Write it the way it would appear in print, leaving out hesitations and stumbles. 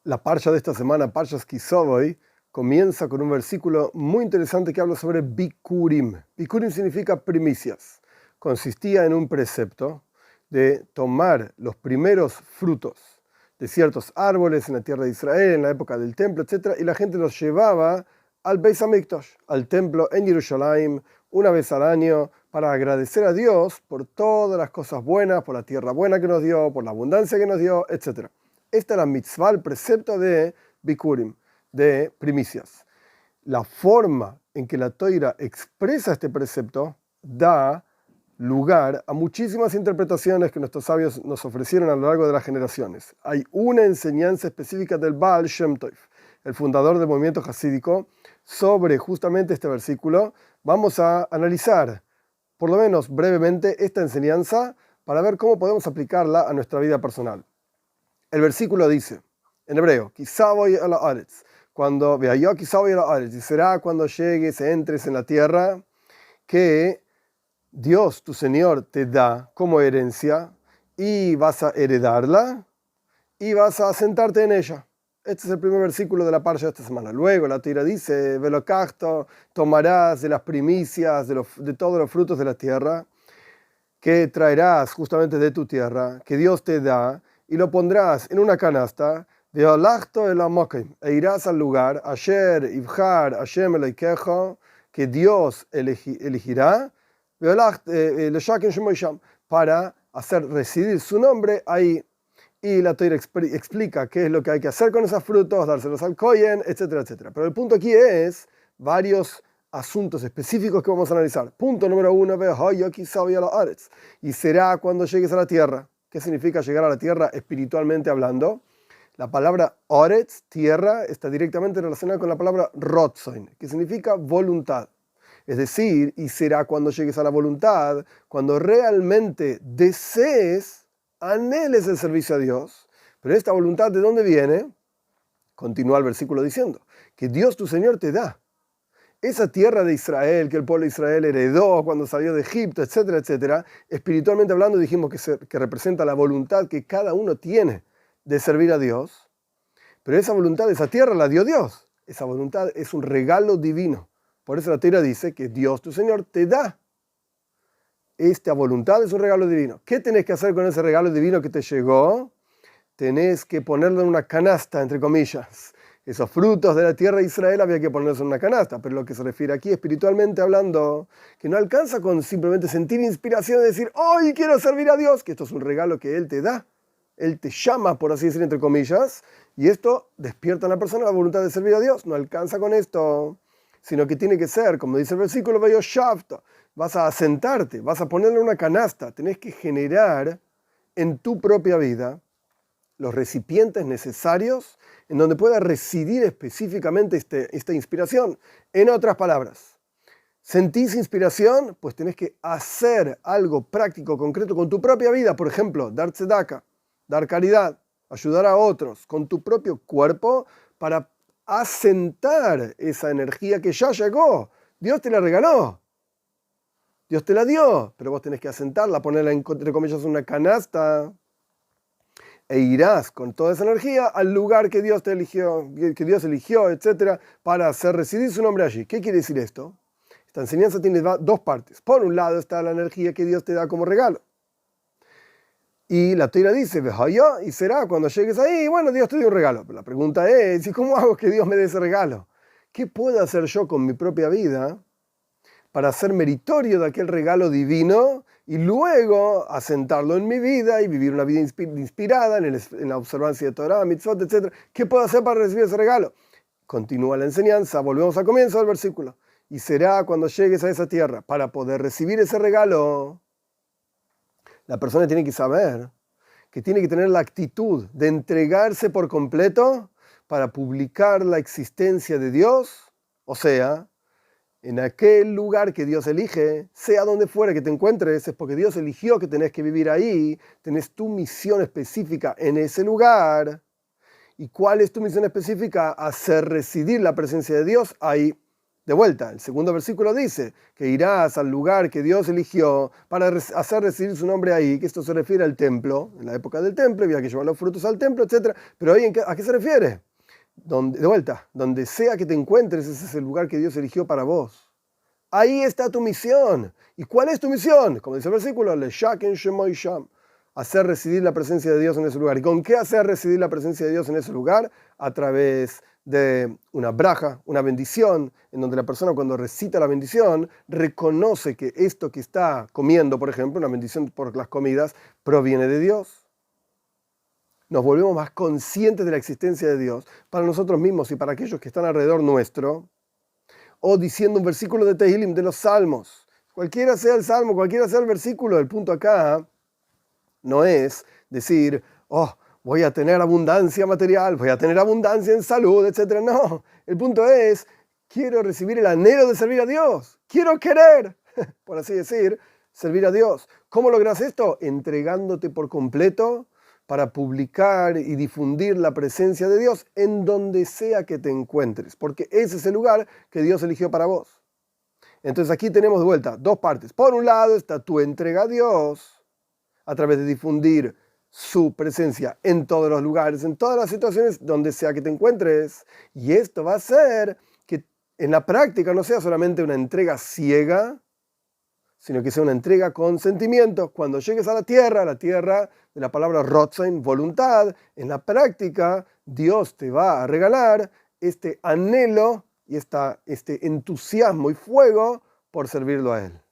La parsha de esta semana, Parshas Ki Savo, comienza con un versículo muy interesante que habla sobre Bikurim. Bikurim significa primicias. Consistía en un precepto de tomar los primeros frutos de ciertos árboles en la tierra de Israel, en la época del templo, etc. Y la gente los llevaba al Beis Hamikdash, al templo en Jerusalén, una vez al año, para agradecer a Dios por todas las cosas buenas, por la tierra buena que nos dio, por la abundancia que nos dio, etc. Esta es la mitzvah, el precepto de Bikurim, de primicias. La forma en que la Toira expresa este precepto da lugar a muchísimas interpretaciones que nuestros sabios nos ofrecieron a lo largo de las generaciones. Hay una enseñanza específica del Baal Shem Tov, el fundador del movimiento jasídico, sobre justamente este versículo. Vamos a analizar, por lo menos brevemente, esta enseñanza para ver cómo podemos aplicarla a nuestra vida personal. El versículo dice, en hebreo, y será cuando llegues, entres en la tierra que Dios, tu Señor, te da como herencia y vas a heredarla y vas a asentarte en ella. Este es el primer versículo de la parsha de esta semana. Luego la Torá dice, velocacto, tomarás de las primicias, de todos los frutos de la tierra, que traerás justamente de tu tierra, que Dios te da, y lo pondrás en una canasta, e irás al lugar, Asher Ibhar Hashem Elokejo, que Dios elegirá, para hacer residir su nombre ahí. Y la Torá explica qué es lo que hay que hacer con esos frutos, dárselos al Kohen, etcétera, etcétera. Pero el punto aquí es varios asuntos específicos que vamos a analizar. Punto número 1, y será cuando llegues a la tierra. ¿Qué significa llegar a la tierra espiritualmente hablando? La palabra Oretz, tierra, está directamente relacionada con la palabra Rotzoin, que significa voluntad. Es decir, y será cuando llegues a la voluntad, cuando realmente desees, anheles el servicio a Dios. Pero esta voluntad, ¿de dónde viene? Continúa el versículo diciendo, que Dios tu Señor te da. Esa tierra de Israel, que el pueblo de Israel heredó cuando salió de Egipto, etcétera, etcétera, espiritualmente hablando dijimos que representa la voluntad que cada uno tiene de servir a Dios. Pero esa voluntad, esa tierra la dio Dios. Esa voluntad es un regalo divino. Por eso la Torá dice que Dios tu Señor te da. Esta voluntad es un regalo divino. ¿Qué tenés que hacer con ese regalo divino que te llegó? Tenés que ponerlo en una canasta, entre comillas. Esos frutos de la tierra de Israel había que ponerlos en una canasta, pero lo que se refiere aquí espiritualmente hablando, que no alcanza con simplemente sentir inspiración y decir, hoy quiero servir a Dios, que esto es un regalo que Él te da, Él te llama, por así decir, entre comillas, y esto despierta en la persona la voluntad de servir a Dios. No alcanza con esto, sino que tiene que ser, como dice el versículo, vas a asentarte, vas a ponerle una canasta, tenés que generar en tu propia vida los recipientes necesarios en donde pueda residir específicamente esta inspiración. En otras palabras, ¿sentís inspiración? Pues tenés que hacer algo práctico, concreto con tu propia vida. Por ejemplo, dar tzedaka, dar caridad, ayudar a otros con tu propio cuerpo para asentar esa energía que ya llegó. Dios te la regaló. Dios te la dio, pero vos tenés que asentarla, ponerla entre comillas en una canasta, e irás con toda esa energía al lugar que Dios te eligió, etcétera, para hacer residir su nombre allí. ¿Qué quiere decir esto? Esta enseñanza tiene dos partes. Por un lado está la energía que Dios te da como regalo. Y la Torá dice, y será cuando llegues ahí, bueno, Dios te dio un regalo. Pero la pregunta es, ¿y cómo hago que Dios me dé ese regalo? ¿Qué puedo hacer yo con mi propia vida para ser meritorio de aquel regalo divino y luego asentarlo en mi vida y vivir una vida inspirada en la observancia de Torah, mitzvot, etc.? ¿Qué puedo hacer para recibir ese regalo? Continúa la enseñanza, volvemos al comienzo del versículo. Y será cuando llegues a esa tierra, para poder recibir ese regalo, la persona tiene que saber que tiene que tener la actitud de entregarse por completo para publicar la existencia de Dios, o sea, en aquel lugar que Dios elige, sea donde fuera que te encuentres, es porque Dios eligió que tenés que vivir ahí, tenés tu misión específica en ese lugar. ¿Y cuál es tu misión específica? Hacer residir la presencia de Dios ahí. De vuelta, el segundo versículo dice que irás al lugar que Dios eligió para hacer residir su nombre ahí, que esto se refiere al templo, en la época del templo, había que llevar los frutos al templo, etc. Pero hoy, ¿a qué se refiere? De vuelta, donde sea que te encuentres, ese es el lugar que Dios eligió para vos. Ahí está tu misión. ¿Y cuál es tu misión? Como dice el versículo, hacer residir la presencia de Dios en ese lugar. ¿Y con qué hacer residir la presencia de Dios en ese lugar? A través de una braja, una bendición, en donde la persona cuando recita la bendición reconoce que esto que está comiendo, por ejemplo, una bendición por las comidas, proviene de Dios. Nos volvemos más conscientes de la existencia de Dios para nosotros mismos y para aquellos que están alrededor nuestro, o diciendo un versículo de Tehilim, de los Salmos. Cualquiera sea el salmo, cualquiera sea el versículo, el punto acá no es decir, oh, voy a tener abundancia material, voy a tener abundancia en salud, etc. No, el punto es, quiero recibir el anhelo de servir a Dios. Quiero querer, por así decir, servir a Dios. ¿Cómo logras esto? Entregándote por completo para publicar y difundir la presencia de Dios en donde sea que te encuentres, porque ese es el lugar que Dios eligió para vos. Entonces aquí tenemos de vuelta dos partes. Por un lado está tu entrega a Dios a través de difundir su presencia en todos los lugares, en todas las situaciones donde sea que te encuentres. Y esto va a hacer que en la práctica no sea solamente una entrega ciega, sino que sea una entrega con sentimientos. Cuando llegues a la tierra de la palabra Rotzain, voluntad, en la práctica Dios te va a regalar este anhelo y este entusiasmo y fuego por servirlo a Él.